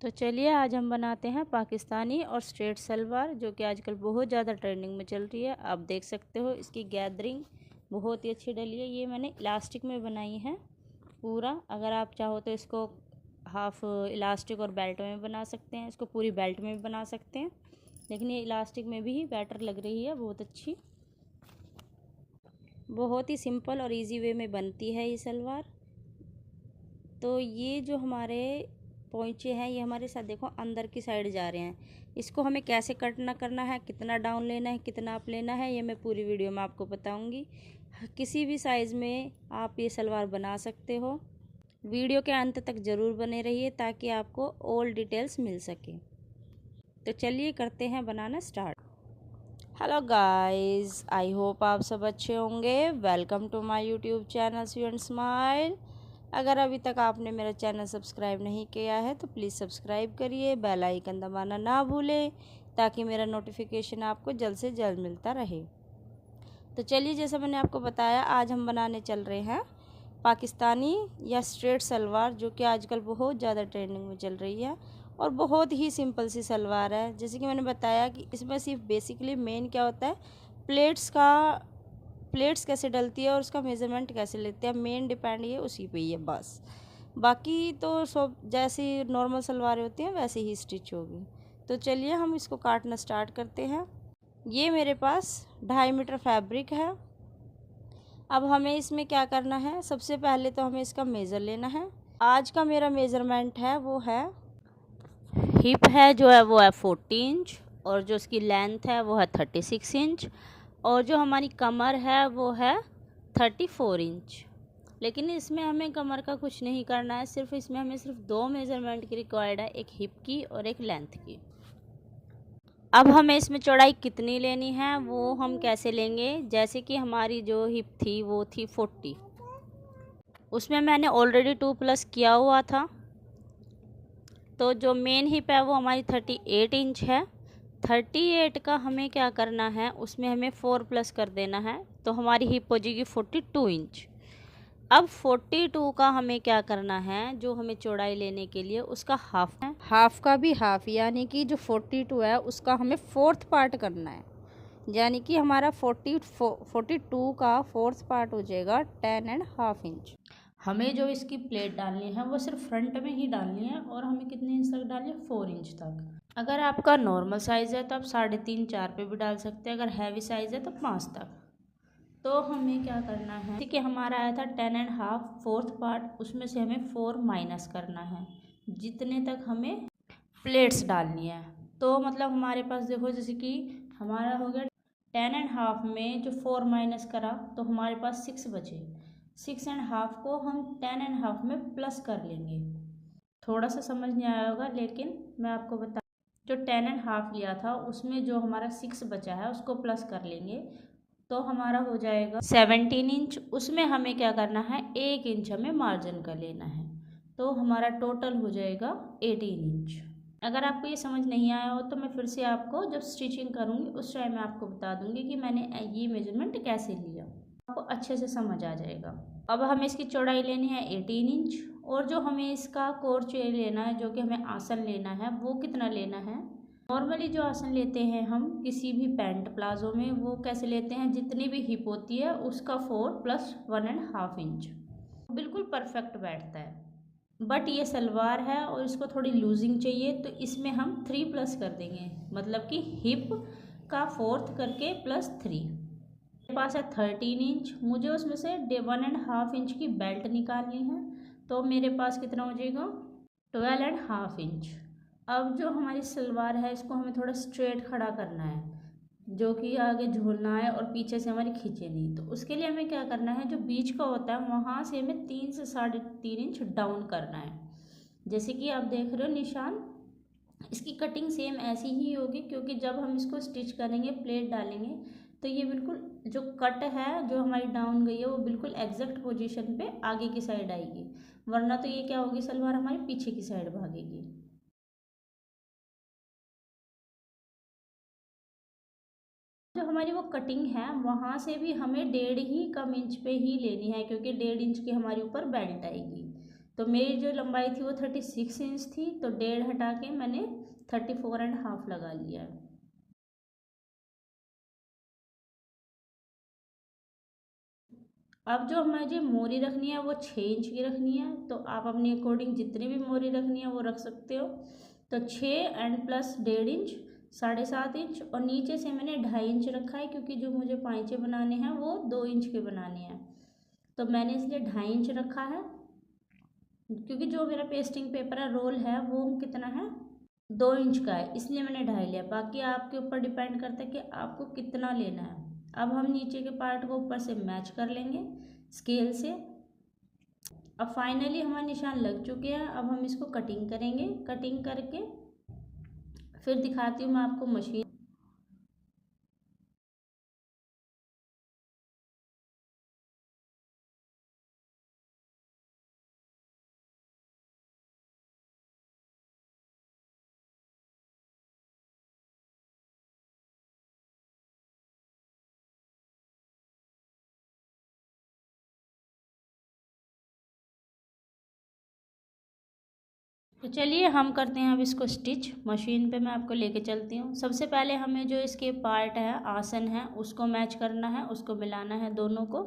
तो चलिए आज हम बनाते हैं पाकिस्तानी और स्ट्रेट सलवार, जो कि आजकल बहुत ज़्यादा ट्रेंडिंग में चल रही है। आप देख सकते हो इसकी गैदरिंग बहुत ही अच्छी डली है। ये मैंने इलास्टिक में बनाई है पूरा। अगर आप चाहो तो इसको हाफ इलास्टिक और बेल्ट में बना सकते हैं, इसको पूरी बेल्ट में भी बना सकते हैं, लेकिन ये इलास्टिक में भी बेटर लग रही है, बहुत अच्छी। बहुत ही सिंपल और इजी वे में बनती है ये सलवार। तो ये जो हमारे पोंचे हैं ये हमारे साथ देखो अंदर की साइड जा रहे हैं। इसको हमें कैसे कट ना करना है, कितना डाउन लेना है, कितना अप लेना है, ये मैं पूरी वीडियो में आपको बताऊंगी। किसी भी साइज़ में आप ये सलवार बना सकते हो। वीडियो के अंत तक ज़रूर बने रहिए ताकि आपको ऑल डिटेल्स मिल सके। तो चलिए करते हैं बनाना start. Hello guys, I hope आप सब अच्छे होंगे। Welcome to my YouTube channel sweet smile. अगर अभी तक आपने मेरा चैनल सब्सक्राइब नहीं किया है तो प्लीज़ सब्सक्राइब करिए, बेल आइकन दबाना ना भूलें ताकि मेरा नोटिफिकेशन आपको जल्द से जल्द मिलता रहे। तो चलिए, जैसा मैंने आपको बताया, आज हम बनाने चल रहे हैं पाकिस्तानी या स्ट्रेट सलवार, जो कि आजकल बहुत ज़्यादा ट्रेंडिंग में चल रही है और बहुत ही सिंपल सी सलवार है। जैसे कि मैंने बताया कि इसमें सिर्फ बेसिकली मेन क्या होता है, प्लेट्स कैसे डलती है और उसका मेज़रमेंट कैसे लेते हैं, मेन डिपेंड ये उसी पे ही है बस। बाकी तो सब जैसी नॉर्मल सलवारें होती हैं वैसे ही स्टिच होगी। तो चलिए हम इसको काटना स्टार्ट करते हैं। ये मेरे पास 2.5 मीटर फैब्रिक है। अब हमें इसमें क्या करना है, सबसे पहले तो हमें इसका मेज़र लेना है। आज का मेरा मेज़रमेंट है वो है, हिप है जो है वो है 40 इंच, और जो इसकी लेंथ है वो है 36 इंच, और जो हमारी कमर है वो है 34 इंच। लेकिन इसमें हमें कमर का कुछ नहीं करना है, हमें सिर्फ 2 मेज़रमेंट की रिक्वायर्ड है, एक हिप की और एक लेंथ की। अब हमें इसमें चौड़ाई कितनी लेनी है वो हम कैसे लेंगे, जैसे कि हमारी जो हिप थी वो थी 40, उसमें मैंने ऑलरेडी 2+ किया हुआ था। तो जो मेन हिप है वो हमारी 38 इंच है। 38 का हमें क्या करना है, उसमें हमें 4+ कर देना है, तो हमारी हिप हो जाएगी 42 इंच। अब 42 का हमें क्या करना है, जो हमें चौड़ाई लेने के लिए उसका हाफ है, हाफ का भी हाफ, यानी कि जो 42 है उसका हमें 4th पार्ट करना है। यानी कि हमारा 42 का 4th पार्ट हो जाएगा 10.5 इंच। हमें जो इसकी प्लेट डालनी है वो सिर्फ फ्रंट में ही डालनी है, और हमें कितने इंच तक डालनी है, 4 इंच तक। अगर आपका नॉर्मल साइज़ है तो आप 3.5-4 पे भी डाल सकते हैं, अगर हैवी साइज़ है तो 5 तक। तो हमें क्या करना है, ठीक है, हमारा आया था 10.5 4th पार्ट, उसमें से हमें 4 माइनस करना है, जितने तक हमें प्लेट्स डालनी है। तो मतलब हमारे पास देखो, जैसे कि हमारा हो गया 10.5 में जो 4 माइनस करा तो हमारे पास 6 बचे। 6.5 को हम 10.5 में प्लस कर लेंगे। थोड़ा सा समझ नहीं आया होगा, लेकिन मैं आपको बता, जो 10.5 लिया था उसमें जो हमारा 6 बचा है उसको प्लस कर लेंगे, तो हमारा हो जाएगा 17 इंच। उसमें हमें क्या करना है, 1 इंच हमें मार्जिन का लेना है, तो हमारा टोटल हो जाएगा 18 इंच। अगर आपको ये समझ नहीं आया हो तो मैं फिर से आपको जब स्टिचिंग करूँगी उस टाइम मैं आपको बता दूँगी कि मैंने ये मेजरमेंट कैसे लिया, आपको अच्छे से समझ आ जाएगा। अब हमें इसकी चौड़ाई लेनी है 18 इंच, और जो हमें इसका कोर लेना है, जो कि हमें आसन लेना है, वो कितना लेना है। नॉर्मली जो आसन लेते हैं हम किसी भी पैंट प्लाजो में, वो कैसे लेते हैं, जितनी भी हिप होती है उसका 4 + 1.5 इंच, बिल्कुल परफेक्ट बैठता है। बट ये सलवार है और इसको थोड़ी लूजिंग चाहिए, तो इसमें हम 3+ कर देंगे, मतलब कि हिप का 4th करके +3। मेरे पास है 13 इंच, मुझे उसमें से 1.5 इंच की बेल्ट निकालनी है, तो मेरे पास कितना हो जाएगा, 12.5 इंच। अब जो हमारी सलवार है इसको हमें थोड़ा स्ट्रेट खड़ा करना है, जो कि आगे झूलना है और पीछे से हमारी खींचे नहीं। तो उसके लिए हमें क्या करना है, जो बीच का होता है वहाँ से हमें 3 से 3.5 इंच डाउन करना है। जैसे कि आप देख रहे हो निशान, इसकी कटिंग सेम ऐसी ही होगी, क्योंकि जब हम इसको स्टिच करेंगे, प्लेट डालेंगे, तो ये बिल्कुल जो कट है जो हमारी डाउन गई है वो बिल्कुल एग्जैक्ट पोजीशन पे आगे की साइड आएगी, वरना तो ये क्या होगी, सलवार हमारी पीछे की साइड भागेगी। जो हमारी वो कटिंग है वहाँ से भी हमें 1.5 ही कम इंच पे ही लेनी है, क्योंकि 1.5 इंच की हमारे ऊपर बेल्ट आएगी। तो मेरी जो लंबाई थी वो 36 इंच थी, तो 1.5 हटा के मैंने 34.5 लगा लिया है। अब जो हमारी मोरी रखनी है वो 6 इंच की रखनी है, तो आप अपने अकॉर्डिंग जितनी भी मोरी रखनी है वो रख सकते हो। तो 6 एंड प्लस 1.5 इंच 7.5 इंच, और नीचे से मैंने 2.5 इंच रखा है क्योंकि जो मुझे पाइचे बनाने हैं वो 2 इंच के बनाने हैं, तो मैंने इसलिए 2.5 इंच रखा है। क्योंकि जो मेरा पेस्टिंग पेपर है रोल है वो कितना है 2 इंच का है, इसलिए मैंने 2.5 लिया। बाकी आपके ऊपर डिपेंड करता है कि आपको कितना लेना है। अब हम नीचे के पार्ट को ऊपर से मैच कर लेंगे स्केल से। अब फाइनली हमारे निशान लग चुके हैं। अब हम इसको कटिंग करेंगे, कटिंग करके फिर दिखाती हूँ मैं आपको मशीन। तो चलिए हम करते हैं अब इसको स्टिच। मशीन पे मैं आपको लेके चलती हूँ। सबसे पहले हमें जो इसके पार्ट है आसन है उसको मैच करना है, उसको मिलाना है दोनों को।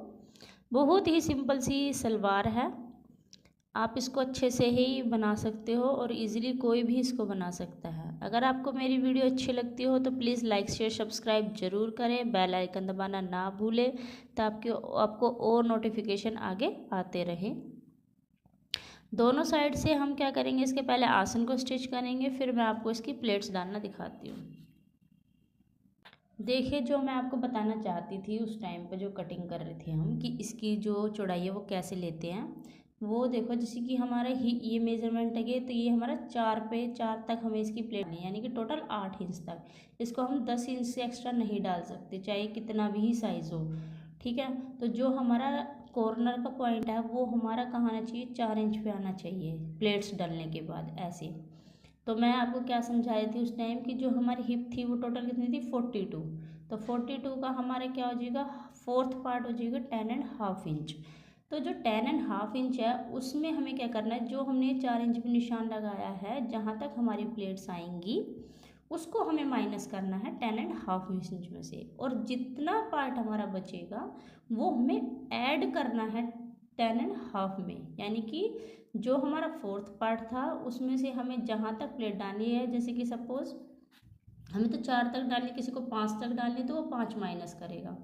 बहुत ही सिंपल सी सलवार है, आप इसको अच्छे से ही बना सकते हो और इजीली कोई भी इसको बना सकता है। अगर आपको मेरी वीडियो अच्छी लगती हो तो प्लीज़ लाइक शेयर सब्सक्राइब ज़रूर करें, बेल आइकन दबाना ना भूलें ताकि आपको और नोटिफिकेशन आगे आते रहें। दोनों साइड से हम क्या करेंगे, इसके पहले आसन को स्टिच करेंगे, फिर मैं आपको इसकी प्लेट्स डालना दिखाती हूँ। देखिए जो मैं आपको बताना चाहती थी उस टाइम पर जो कटिंग कर रहे थे हम कि इसकी जो चौड़ाई है वो कैसे लेते हैं, वो देखो जैसे कि हमारा ही ये मेजरमेंट है तो ये हमारा 4 पे 4 तक हमें इसकी प्लेट नहीं, यानी कि टोटल 8 इंच तक। इसको हम 10 इंच से एक्स्ट्रा नहीं डाल सकते चाहे कितना भी साइज़ हो, ठीक है। तो जो हमारा कॉर्नर का पॉइंट है वो हमारा कहाँ आना चाहिए, 4 इंच पे आना चाहिए प्लेट्स डालने के बाद ऐसे। तो मैं आपको क्या समझा रही थी उस टाइम कि जो हमारी हिप थी वो टोटल कितनी थी 42, तो 42 का हमारे क्या हो जाएगा, फोर्थ पार्ट हो जाएगा 10.5 इंच। तो जो 10.5 इंच है उसमें हमें क्या करना है, जो हमने 4 इंच में निशान लगाया है जहाँ तक हमारी प्लेट्स आएंगी उसको हमें माइनस करना है 10.5 इंच में से, और जितना पार्ट हमारा बचेगा वो हमें ऐड करना है 10.5 में। यानी कि जो हमारा फोर्थ पार्ट था उसमें से हमें जहाँ तक प्लेट डालनी है, जैसे कि सपोज हमें तो 4 तक डालनी, किसी को 5 तक डालनी तो वो 5 माइनस करेगा,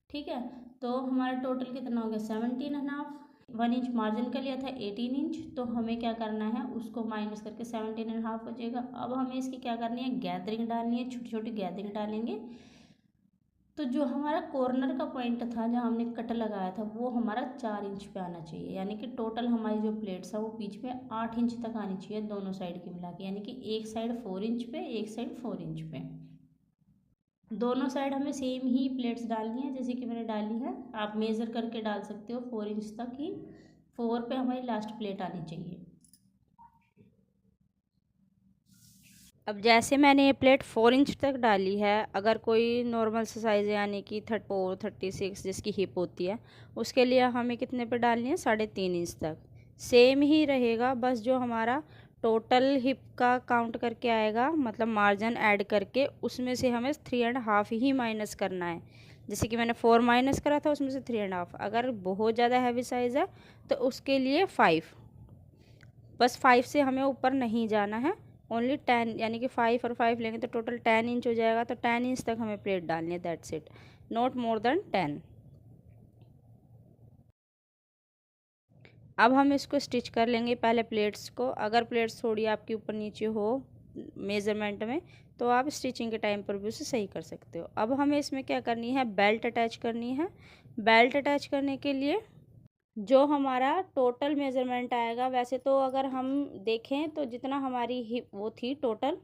ठीक है। तो हमारा टोटल कितना हो गया 17.5। 1 इंच मार्जिन का लिया था 18 इंच, तो हमें क्या करना है उसको माइनस करके 17.5 हो जाएगा। अब हमें इसकी क्या करनी है, गैदरिंग डालनी है, छोटी छोटी गैदरिंग डालेंगे। तो जो हमारा कॉर्नर का पॉइंट था जहाँ हमने कट लगाया था वो हमारा 4 इंच पे आना चाहिए, यानी कि टोटल हमारी जो प्लेट्स है वो बीच में 8 इंच तक आनी चाहिए दोनों साइड की मिला के, यानी कि एक साइड 4 इंच पे एक साइड 4 इंच पे। दोनों साइड हमें सेम ही प्लेट्स डालनी है जैसे कि मैंने डाली है, आप मेज़र करके डाल सकते हो 4 इंच तक ही, 4 पे हमारी लास्ट प्लेट आनी चाहिए। अब जैसे मैंने ये प्लेट 4 इंच तक डाली है, अगर कोई नॉर्मल सा साइज़ यानी कि 34 36 जिसकी हिप होती है उसके लिए हमें कितने पे डालनी है, 3.5 इंच तक। सेम ही रहेगा, बस जो हमारा टोटल हिप का काउंट करके आएगा मतलब मार्जिन ऐड करके उसमें से हमें 3.5 ही माइनस करना है। जैसे कि मैंने 4 माइनस करा था उसमें से 3.5। अगर बहुत ज़्यादा हैवी साइज़ है तो उसके लिए 5, बस 5 से हमें ऊपर नहीं जाना है, ओनली 10, यानी कि 5 और 5 लेंगे तो टोटल 10 इंच हो जाएगा। तो 10 इंच तक हमें प्लेट डालनी है, that's it, not more than 10। अब हम इसको स्टिच कर लेंगे पहले प्लेट्स को। अगर प्लेट्स थोड़ी आपकी ऊपर नीचे हो मेज़रमेंट में तो आप स्टिचिंग के टाइम पर भी उसे सही कर सकते हो। अब हमें इसमें क्या करनी है, बेल्ट अटैच करनी है। बेल्ट अटैच करने के लिए जो हमारा टोटल मेज़रमेंट आएगा, वैसे तो अगर हम देखें तो जितना हमारी हिप वो थी टोटल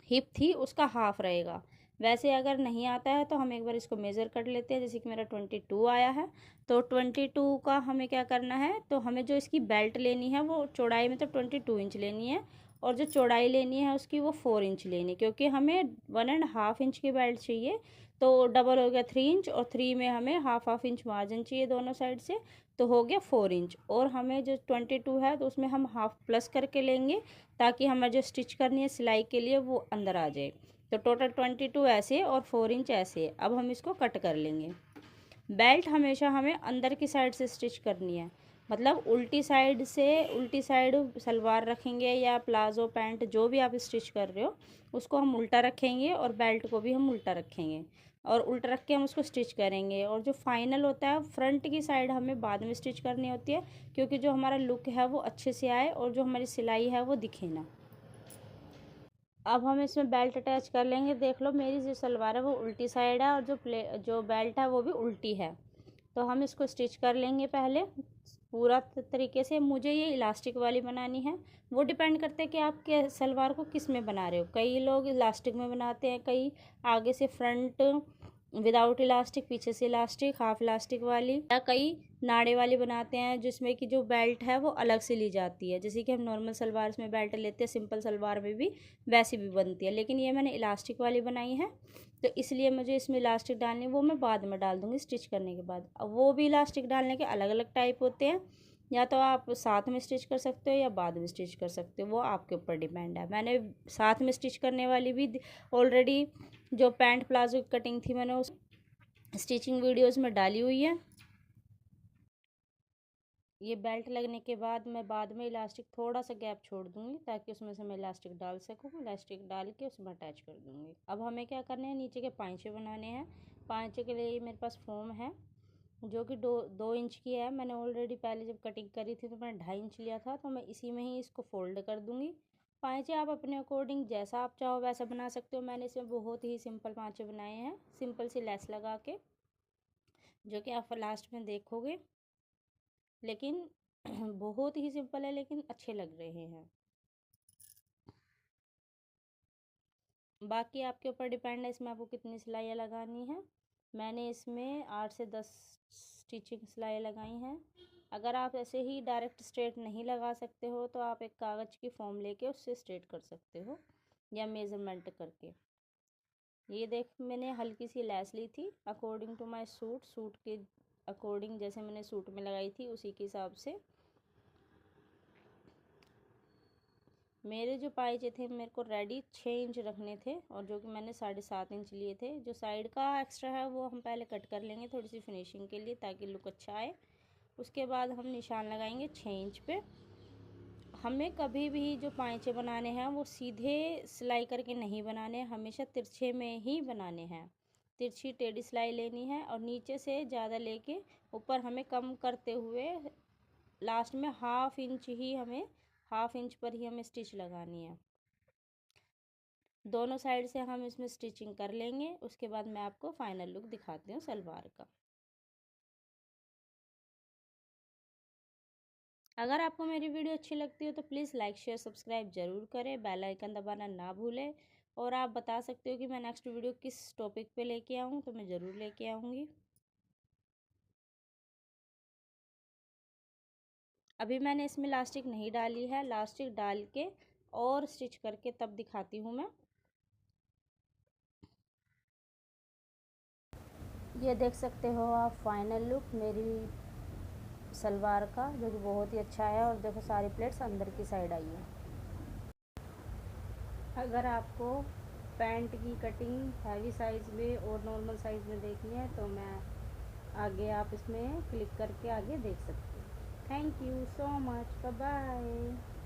हिप थी उसका हाफ रहेगा। वैसे अगर नहीं आता है तो हम एक बार इसको मेज़र कर लेते हैं। जैसे कि मेरा 22 आया है, तो 22 का हमें क्या करना है, तो हमें जो इसकी बेल्ट लेनी है वो चौड़ाई में तो 22 इंच लेनी है, और जो चौड़ाई लेनी है उसकी वो 4 इंच लेनी है, क्योंकि हमें 1.5 इंच की बेल्ट चाहिए। तो डबल हो गया 3 इंच, और 3 में हमें हाफ इंच मार्जिन चाहिए दोनों साइड से, तो हो गया 4 इंच। और हमें जो 22 है तो उसमें हम हाफ प्लस करके लेंगे ताकि हमें जो स्टिच करनी है सिलाई के लिए वो अंदर आ जाए। तो टोटल 22 ऐसे और 4 इंच ऐसे। अब हम इसको कट कर लेंगे। बेल्ट हमेशा हमें अंदर की साइड से स्टिच करनी है, मतलब उल्टी साइड से, उल्टी साइड सलवार रखेंगे या प्लाजो पैंट जो भी आप स्टिच कर रहे हो उसको हम उल्टा रखेंगे और बेल्ट को भी हम उल्टा रखेंगे और उल्टा रख के हम उसको स्टिच करेंगे। और जो फाइनल होता है फ्रंट की साइड हमें बाद में स्टिच करनी होती है, क्योंकि जो हमारा लुक है वो अच्छे से आए और जो हमारी सिलाई है वो दिखे ना। अब हम इसमें बेल्ट अटैच कर लेंगे। देख लो मेरी जो सलवार है वो उल्टी साइड है और जो बेल्ट है वो भी उल्टी है। तो हम इसको स्टिच कर लेंगे पहले पूरा तरीके से। मुझे ये इलास्टिक वाली बनानी है। वो डिपेंड करते हैं कि आप के सलवार को किस में बना रहे हो। कई लोग इलास्टिक में बनाते हैं, कई आगे से फ्रंट विदाउट इलास्टिक, पीछे से इलास्टिक, हाफ इलास्टिक वाली, या कई नाड़े वाली बनाते हैं जिसमें कि जो बेल्ट है वो अलग से ली जाती है। जैसे कि हम नॉर्मल सलवार में बेल्ट लेते हैं, सिंपल सलवार में भी वैसी भी बनती है, लेकिन ये मैंने इलास्टिक वाली बनाई है तो इसलिए मुझे इसमें इलास्टिक डालनी है। वो मैं बाद में डाल दूँगी स्टिच करने के बाद। अब वो भी इलास्टिक डालने के अलग अलग टाइप होते हैं, या तो आप साथ में स्टिच कर सकते हो या बाद में स्टिच कर सकते हो, वो आपके ऊपर डिपेंड है। मैंने साथ में स्टिच करने वाली भी ऑलरेडी जो पैंट प्लाजो की कटिंग थी मैंने उस स्टिचिंग वीडियोस में डाली हुई है। ये बेल्ट लगने के बाद मैं बाद में इलास्टिक थोड़ा सा गैप छोड़ दूंगी ताकि उसमें से मैं इलास्टिक डाल सकूँ। इलास्टिक डाल के उसमें अटैच कर दूंगी। अब हमें क्या करने हैं, नीचे के पाँचे बनाने हैं। पाँचे के लिए मेरे पास फोम है जो कि 2 इंच की है। मैंने ऑलरेडी पहले जब कटिंग करी थी तो मैंने 2.5 इंच लिया था, तो मैं इसी में ही इसको फोल्ड कर दूंगी। पाँचे आप अपने अकॉर्डिंग जैसा आप चाहो वैसा बना सकते हो। मैंने इसमें बहुत ही सिंपल पाँचे बनाए हैं, सिंपल सी लेस लगा के, जो कि आप लास्ट में देखोगे। लेकिन बहुत ही सिंपल है लेकिन अच्छे लग रहे हैं। बाकी आपके ऊपर डिपेंड है इसमें आपको कितनी सिलाइयाँ लगानी है। मैंने इसमें 8 से 10 स्टिचिंग सिलाई लगाई हैं। अगर आप ऐसे ही डायरेक्ट स्ट्रेट नहीं लगा सकते हो तो आप एक कागज़ की फॉर्म लेके उससे स्ट्रेट कर सकते हो या मेज़रमेंट करके। ये देख मैंने हल्की सी लेस ली थी अकॉर्डिंग टू माय सूट के अकॉर्डिंग, जैसे मैंने सूट में लगाई थी उसी के हिसाब से। मेरे जो पाइचे थे मेरे को रेडी 6 इंच रखने थे और जो कि मैंने 7.5 इंच लिए थे। जो साइड का एक्स्ट्रा है वो हम पहले कट कर लेंगे थोड़ी सी फिनिशिंग के लिए ताकि लुक अच्छा आए। उसके बाद हम निशान लगाएंगे 6 इंच पे। हमें कभी भी जो पाइचे बनाने हैं वो सीधे सिलाई करके नहीं बनाने हैं, हमेशा तिरछे में ही बनाने हैं। तिरछी टेढ़ी सिलाई लेनी है और नीचे से ज़्यादा लेके ऊपर हमें कम करते हुए लास्ट में हाफ इंच पर ही हमें स्टिच लगानी है। दोनों साइड से हम इसमें स्टिचिंग कर लेंगे। उसके बाद मैं आपको फाइनल लुक दिखाती हूँ सलवार का। अगर आपको मेरी वीडियो अच्छी लगती हो तो प्लीज़ लाइक शेयर सब्सक्राइब ज़रूर करें, बेल आइकन दबाना ना भूलें। और आप बता सकते हो कि मैं नेक्स्ट वीडियो किस टॉपिक पे लेके आऊँ, तो मैं ज़रूर लेके आऊँगी। अभी मैंने इसमें लास्टिक नहीं डाली है, लास्टिक डाल के और स्टिच करके तब दिखाती हूँ मैं। ये देख सकते हो आप फाइनल लुक मेरी सलवार का, जो कि बहुत ही अच्छा है। और देखो सारी प्लेट्स अंदर की साइड आई है। अगर आपको पैंट की कटिंग हैवी साइज़ में और नॉर्मल साइज़ में देखनी है तो मैं आगे आप इसमें क्लिक करके आगे देख सकते हो। Thank you so much, bye bye.